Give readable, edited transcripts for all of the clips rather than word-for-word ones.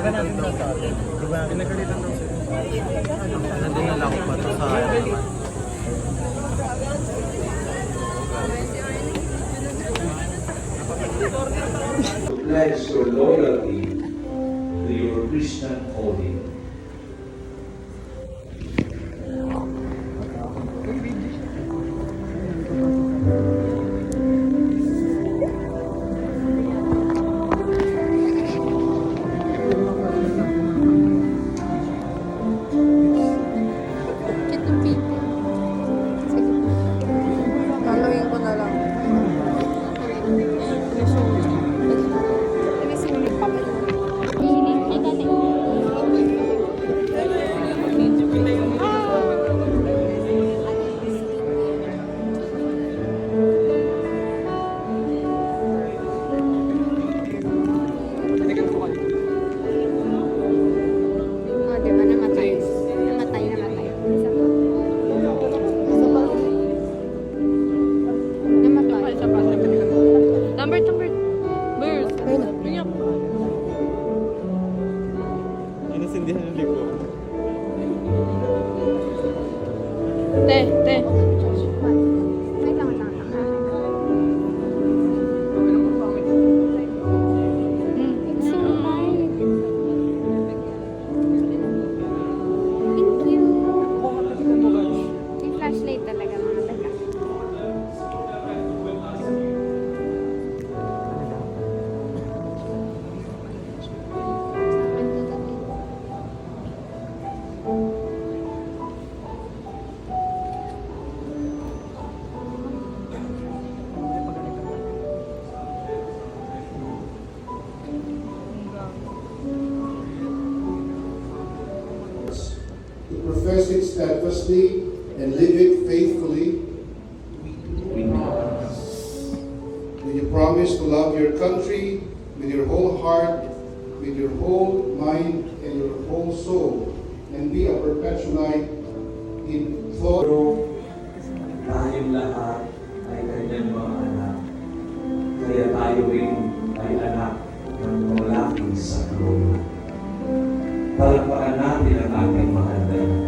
Diba natin na sa atin? Diba pinagalitan daw sila? Nandinala ko pa ito sa akin. Pledge your loyalty to your Christian calling. Haluin ko na lang. Oh, di ba namatay? Namatay. Number. Birds. Minyak. Inasindihan yung liko. Te. Wait lang. It's so light. Thank you. May flashlight talaga mga taga. To profess it steadfastly and live it faithfully. Do you promise to love your country with your whole heart, with your whole mind, and your whole soul, and be a perpetual in thought? Tayong lahat ay kanyang mga anak. Kaya tayo rin ay anak ng malaki sa trono. Palakpakan natin ang ating mahal na ina.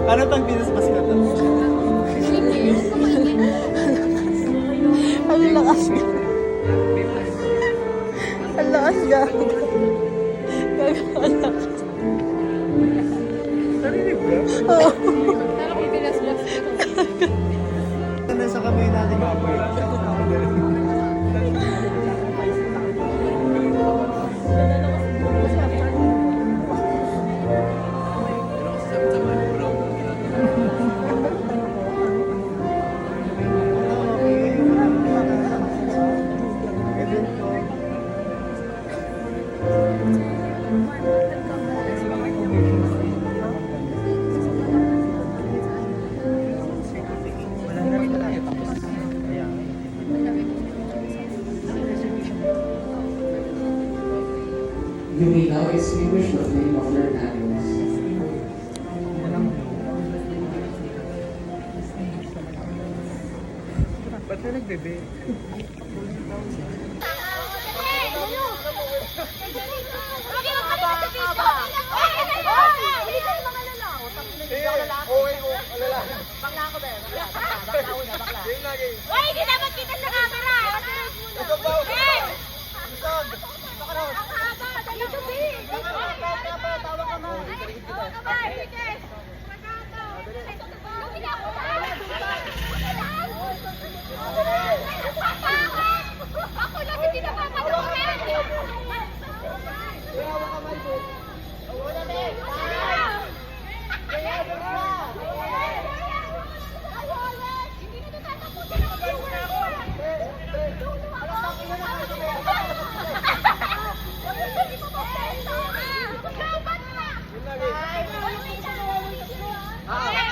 Ano pang pinas pa sila? Ang lakas ka. Ang lakas ka. Ang lakas. Narinig ba? Oo. Nasa kamay natin apoy. You may now extinguish the flame of your candles. Ba't na nagbebe? Uy, hindi dapat kita sa camera! Hey! Ako lang hindi napapatukin! Hindi nito tatapusin ang viewer ko! Ay,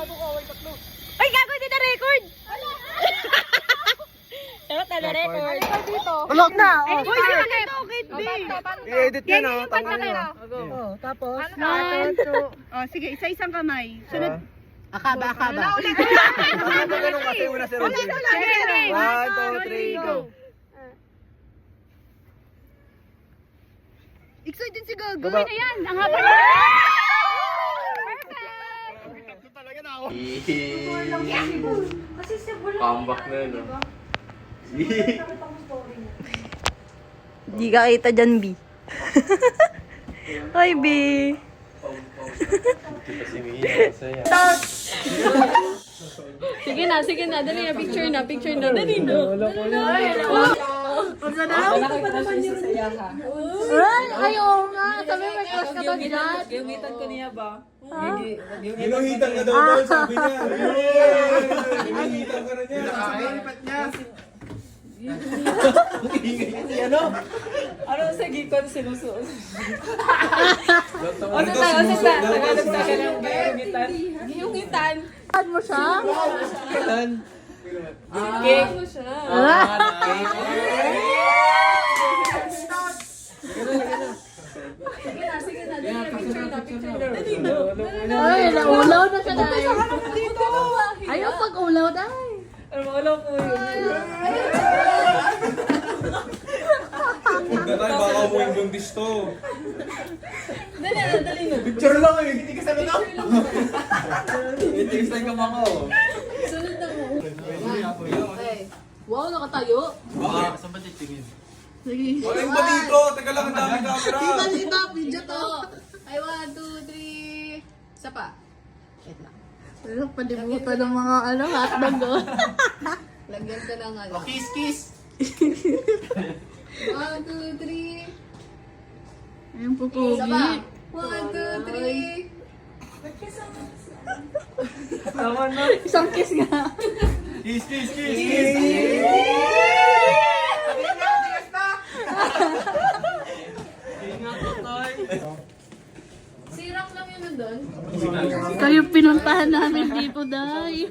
Ay, gago, hindi na record! Dapat na record. Vlog na! Uy, sige, dito, Kid B. I-edit yan ah. Tapos, sige, isa-isang kamay. Sunod. akaba. Ganun kasi una si Ronald. 1, 2, 3, go! Excited si Gago. Baba. na yan, ang haba na. Comeback na yun, no? Di ka kita dyan, B. Hi, B. Kita si Mia, masaya. Sige na. Dali na, picture na. Dali na. Ay, ayaw nga. Sabi may crush ka to dyan. Gamitan ko niya ba? Ginuhitan ka daw daw, sabi niya. Ginuhitan ka na niya. Nakakalipat niya. Ano sa gikon sinusuot? O sa tagalog sa ng giyungitan. Giyungitan. Saan mo siya? Cake mo siya. Sige na. Picture na. Ay, naulaw na siya dahil. Ayaw pag-ulaw dahil. Ano wala po yun. Huwag na tayo, baka umuwing buntis to. Dali na. Picture lang eh, hindi ka sa ano. Itiis lang ka mga ko. Sunod na mo. Wow, nakatayo. Baka, saan ba titingin? Sige. Wala yung ba dito? Teka lang, ang daming camera. Dito, video to. Ay, 1, 2, 3. Isa pa. Wait lang. Pero palimutan ng mga hotdog ko. Lagyan ka ng ano. Kiss! 1, 2, 3. Ayun po, Isa pa. Pogi. 1, 2, 3. Tama na. Isang kiss nga. Kiss! Sirak lang yun nandun. Kayo pinuntahan namin dito, Day.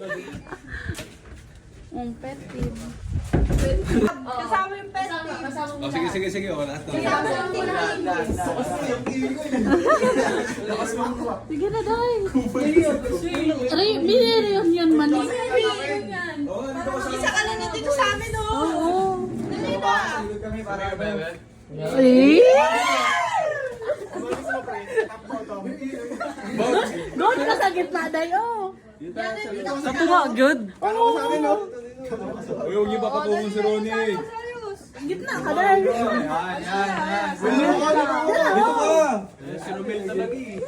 Ang pet peeve. Kasama yung pet. Kasama mo na. Sige. Wala to. Sige na, Day. Miniriyon yan, mani. Isa ka na nandito sa amin, oh. Oo. Kami para ba? Eh? Doon ka sa gitna, Day, oh. Sa tunga, good. Paano ko sa akin, no? Uy, huwag niyo ba patungo si Ronnie? Gitna ka, Day. Yan. Dito ka! Si Romel talaga eh.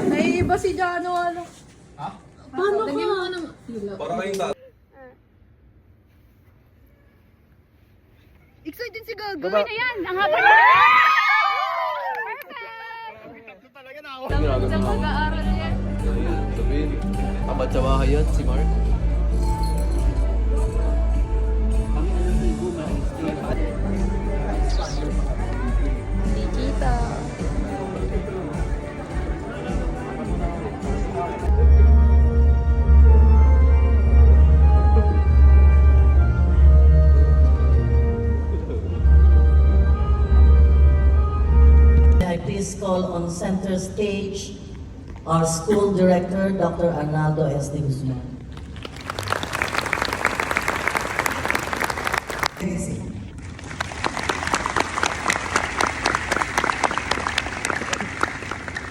Naiiba si Jano, ano? Ha? Paano ka? Para kayong tatay. Excited si Gago. Baba. na yan, ang haba na. Sa pag-aaral yan. Sabihin, abad sa bahay yan, si Mark. Hindi kita. I please call on center stage our school director, Dr. Arnaldo S. de Guzman.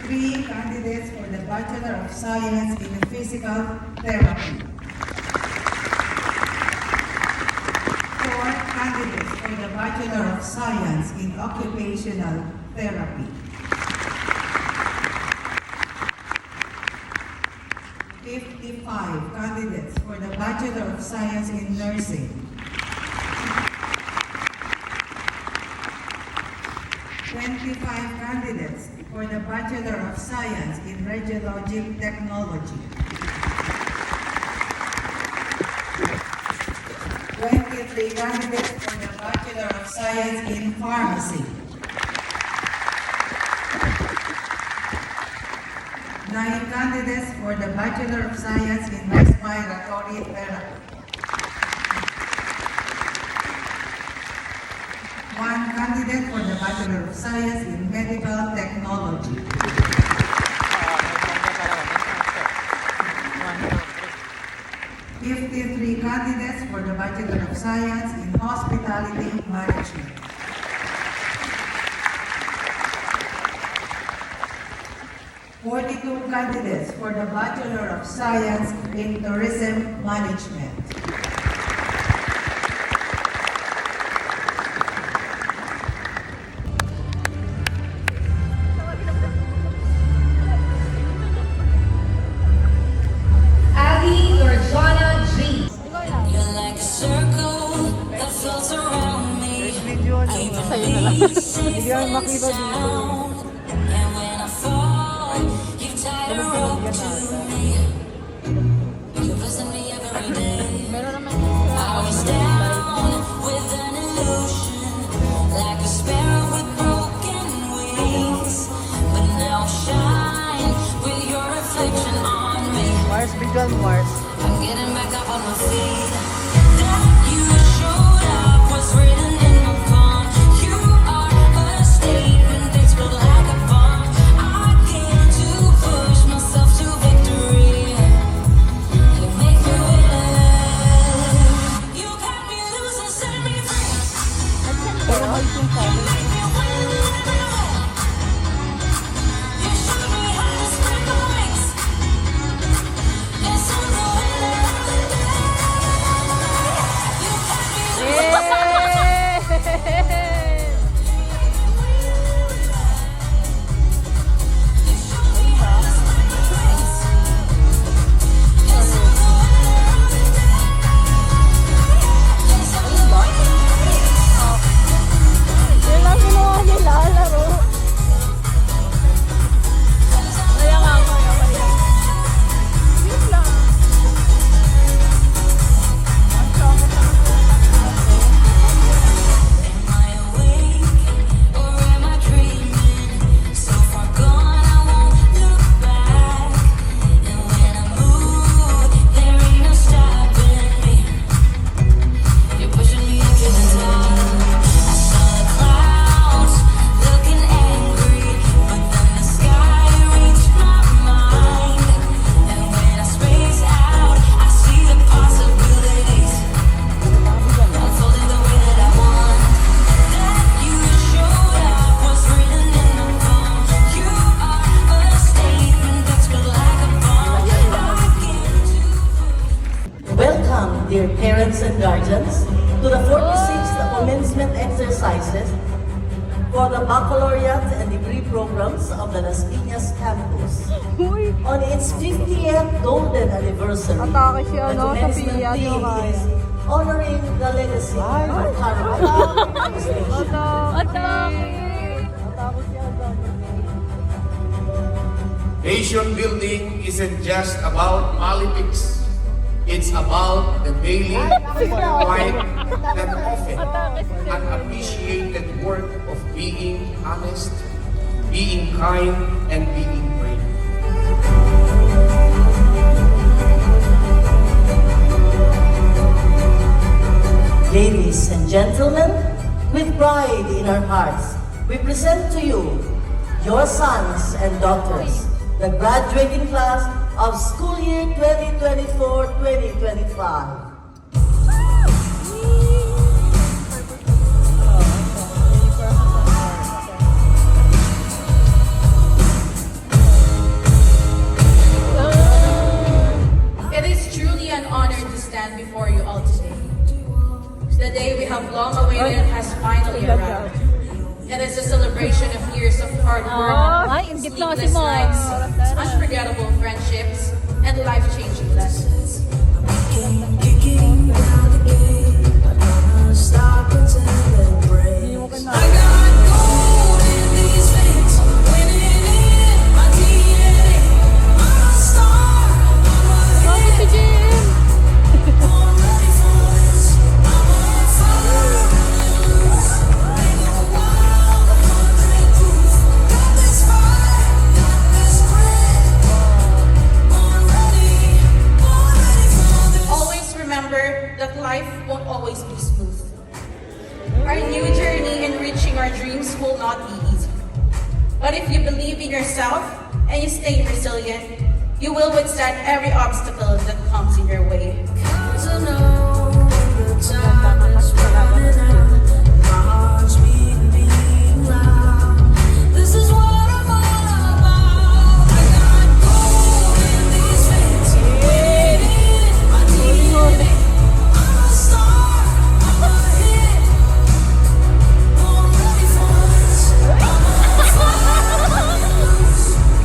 Three candidates for the Bachelor of Science in Physical Therapy. 4 candidates for the Bachelor of Science in Occupational Therapy. 55 candidates for the Bachelor of Science in Nursing. 25 candidates for the Bachelor of Science in Radiologic Technology. 23 candidates for the Bachelor of Science in Pharmacy. 9 candidates for the Bachelor of Science in Respiratory Therapy. 1 candidate for the Bachelor of Science in Medical Technology. 53 candidates for the Bachelor of Science in Hospitality Management. 42 candidates for the Bachelor of Science in Tourism Management. 'Sa'yo na lang. Hindi ka makita dito. Meron naman Mars, bigyan Mars. I'm getting back up on my feet. That you showed up was written in my palm. You are a statement that explode like a bomb. I came to push myself to victory. You make me win. You got me losing, set me free. You make me win. You showed me how to spread my wings. Yes, I'm the winner of the day. You got me Yun lang ginawa nila, laro. Kaya nga, kaya. Yun lang. Ang sakit ang Am I awake or am I dreaming? So far gone, I won't look back. And when I move, there ain't no stopping me. You're pushing me to the top. I saw the clouds looking angry, but then the sky reached my mind. And when I space out, I see the possibilities unfolding the way that I want. That you showed up was written in my palm. You are a statement that explode like a bomb. I came to Welcome, dear parents and guardians, to the 46th commencement exercises for the baccalaureate and degree programs of the Las Piñas campus. Uy! On its 50th golden anniversary, Atake si the ano, commencement Sophia, di ko theme kaya. is honoring the legacy of Carmen Administration. Atake si Adam. Nation building isn't just about politics. It's about the daily, quiet, and often unappreciated work of being honest, being kind, and being brave. Ladies and gentlemen, with pride in our hearts, we present to you your sons and daughters, the graduating class of school year 2024-2025. It is truly an honor to stand before you all today. The day we have long awaited has finally arrived. It is a celebration of years of hard work, sleepless nights, unforgettable friendships, and life-changing lessons. I got gold in these veins, winning in my DNA. I'm a star, Bakit si Jim? I'm ready for this. I'm on fire. Ain't no wild, 100 proof. Got this fire, got this grit. But if you believe in yourself and you stay resilient, you will withstand every obstacle that comes in your way. Cause I know the time is running out. My heart's beating loud. This is what I'm all about. I got gold in these veins. Waiting, I need it. I'm a star, I'm a hit. Born ready for this. I'm on fire.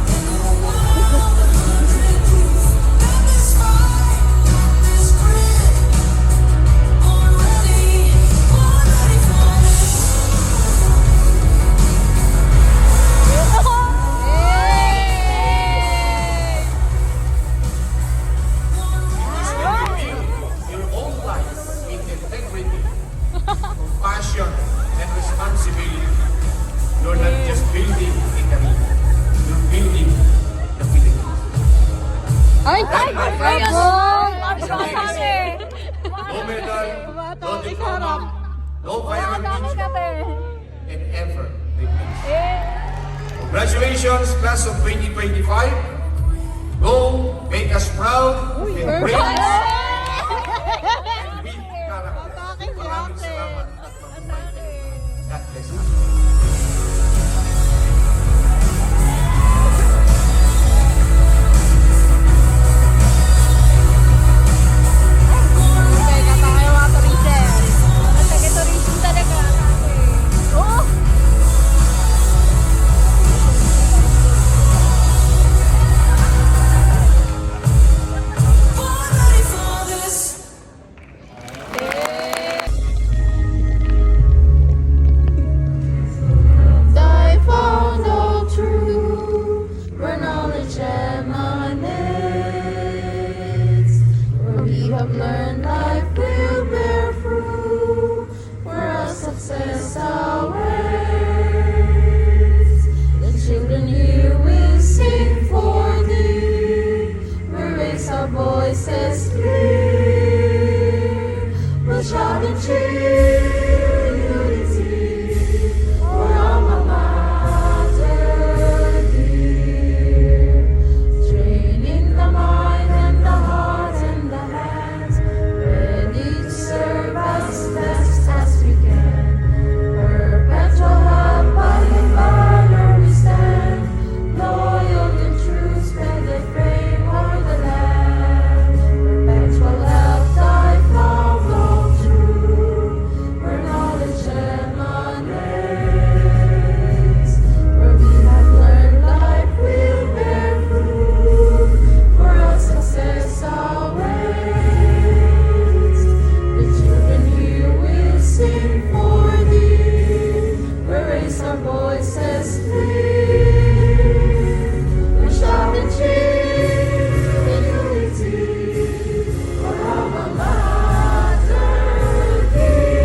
In the wild, 100 proof. Got this fight, got this grit. Born ready for this. Your own life with integrity, compassion, and responsibility. You're not just building a career, you're building the Philippines. Ay! No medal, no diploma, no viral picture, and ever replace. Congratulations, class of 2025. Go, make us proud, and great. Big character. Maraming salamat at pagpapay. God bless you. Born ready for this. I found all truth where knowledge emanates, where we have learned life will bear fruit, where our success awaits. The children here will sing for thee, we'll raise our voices clear, we'll shout and cheer in unity for alma mater dear. Training the mind and the heart and the hands, ready to serve as best as we can. Perpetual help by the banner we stand, loyal and true, splendid fame o'er the land. Perpetual help thy flow flow true, where knowledge emanates, where we have learned life will bear fruit, for our success awaits. The children here will sing for thee, we'll raise our voices clear, we'll shout and cheer in unity for alma mater dear.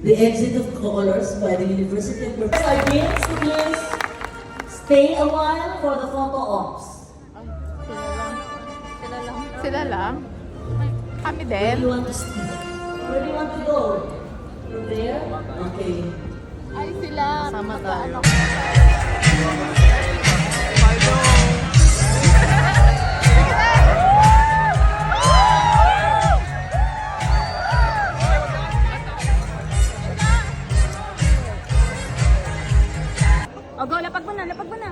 The exit of colors by the University of Again, students, stay a while for the photo ops. Sila lang? Kami Where din? do you want to stay? Where do you want to go? From there? Okay. Ay, sila. Sama tayo. O, go, lapag mo na, lapag mo na.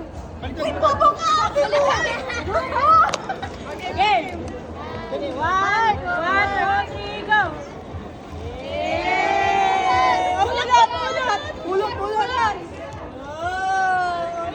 Game! 1, 2, 3, go! Ulat! Ulat! Ulat! Ulat! Oh,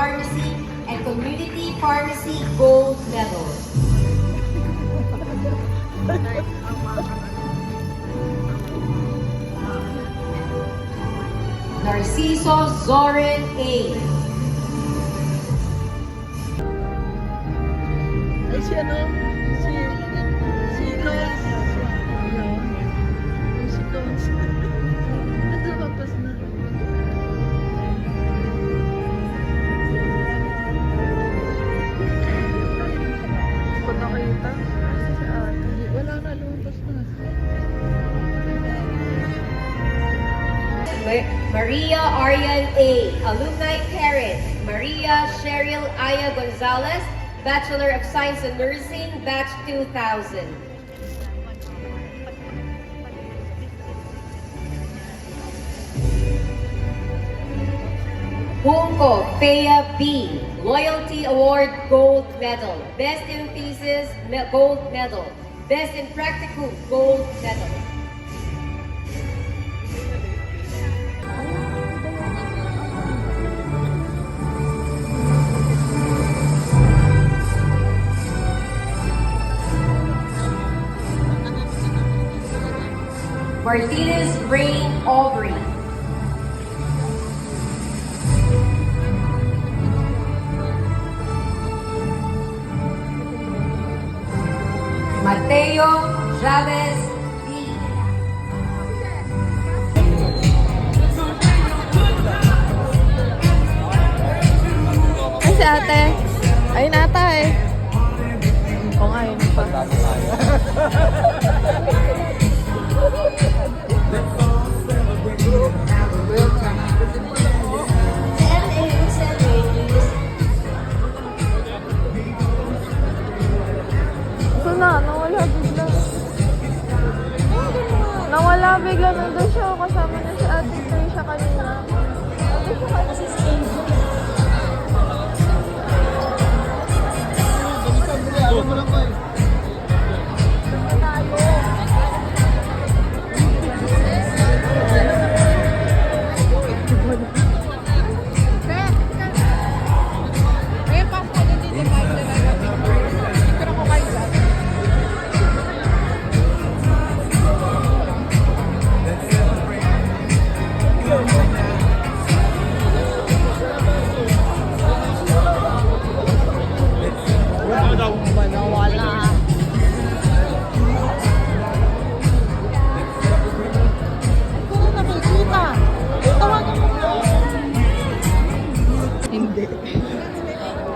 Pharmacy and Community Pharmacy Gold Medal. Narciso Zoren A. Ay, si ano? Si Coach. Si Coach. Ito, papas na. Pag nakita, si ate. Wala na, lumabas na. Maria Arian A. Alumni Parent. Maria Cheryl Aya Gonzalez, Bachelor of Science in Nursing, Batch 2000. Bunko Thea B. Loyalty Award Gold Medal. Best in Thesis Gold Medal. Best in Practical Gold Medal. Martinez Rain Aubrey. Mateo Chavez D. Ay, si ate. Ayun ata eh. Oo nga, yun pa. So nawala bigla. Nawala bigla, nandun siya. Kasama na si ate Trisha kanina. Ate siya kanina.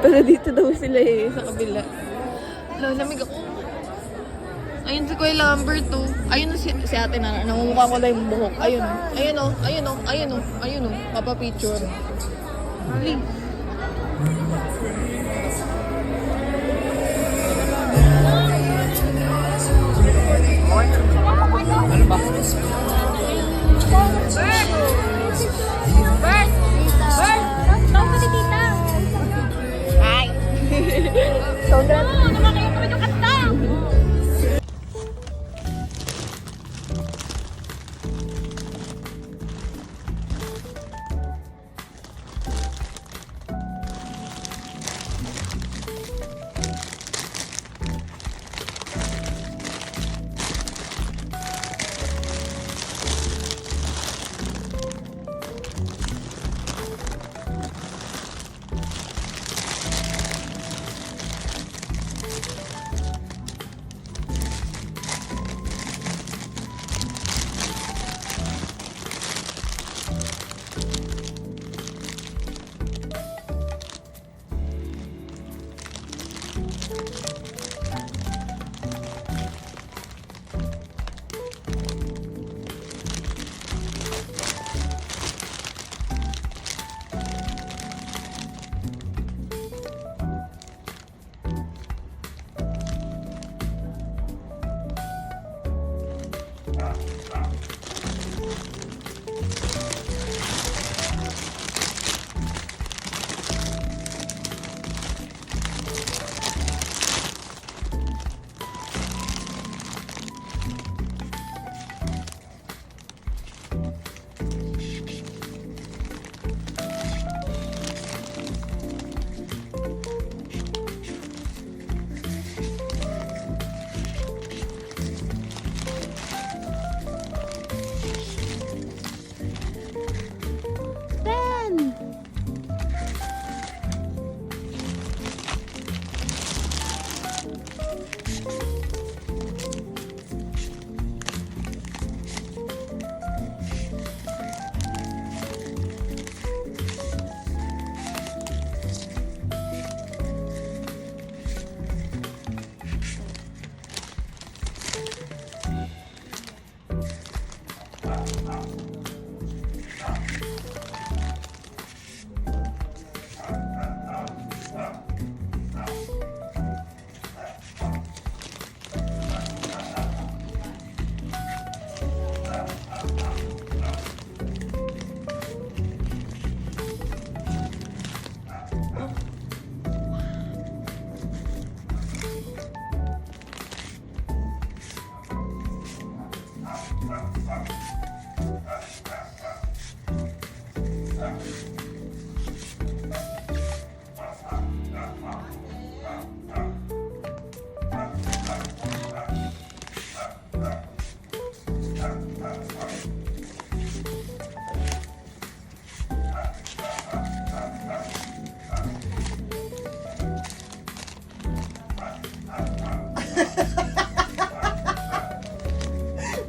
Pero dito daw sila eh, sa kabila. Lamig ako. Ayun si Kuya Lambert to. Ayun si ate na namumukha ko lang yung buhok. Ayun o. Ayun o. Ayun o. Ayun o. Ayun o. Papa-picture. Please. Ano ba?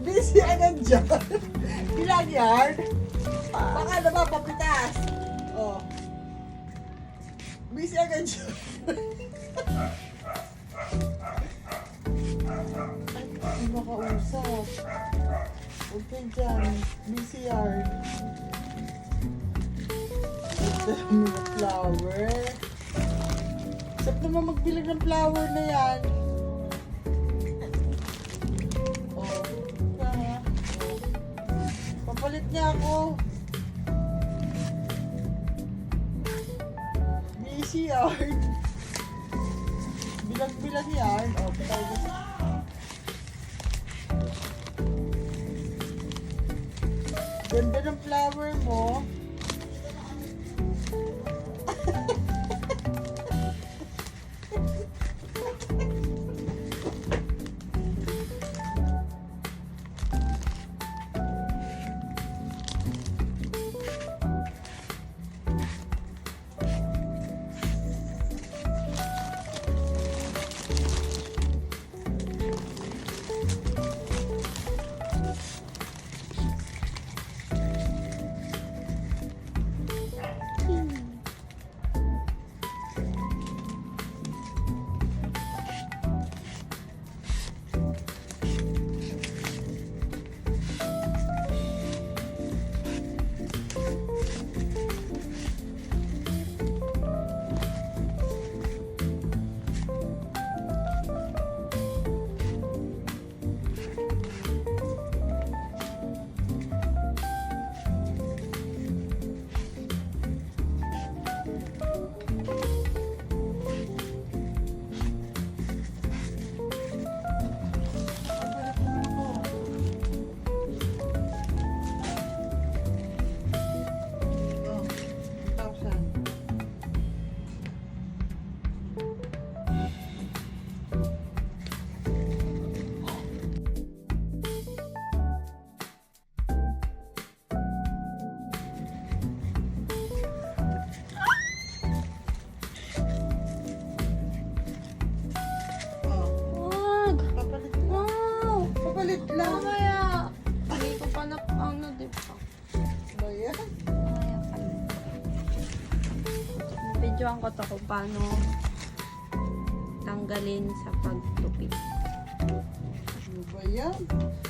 Busy agad dyan. Ilan yan? Baka naman papitas. Oh. Busy agad dyan. Ay, makausap. Okay dyan. Busy yard. Ito yung flower. Sarap naman magbilag ng flower na yan. Papalit niya ako. Busy yard. Bilang-bilang yan. O, patay na. Ganda ng flower mo. Papalit lang. Mamaya. Hindi ko pa ano, di ba? Ba yan? Videoan ko to kung paano tanggalin sa pagtupi. Ano ba yan?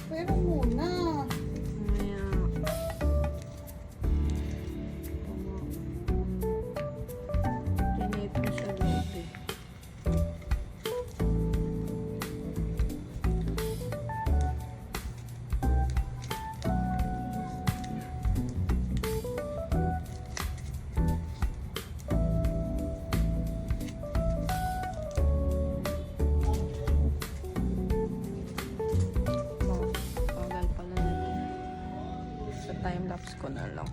Pero muna. Mamaya. Tinape ko siya loob eh. Tagal pala nito. Sa time-lapse ko na lang.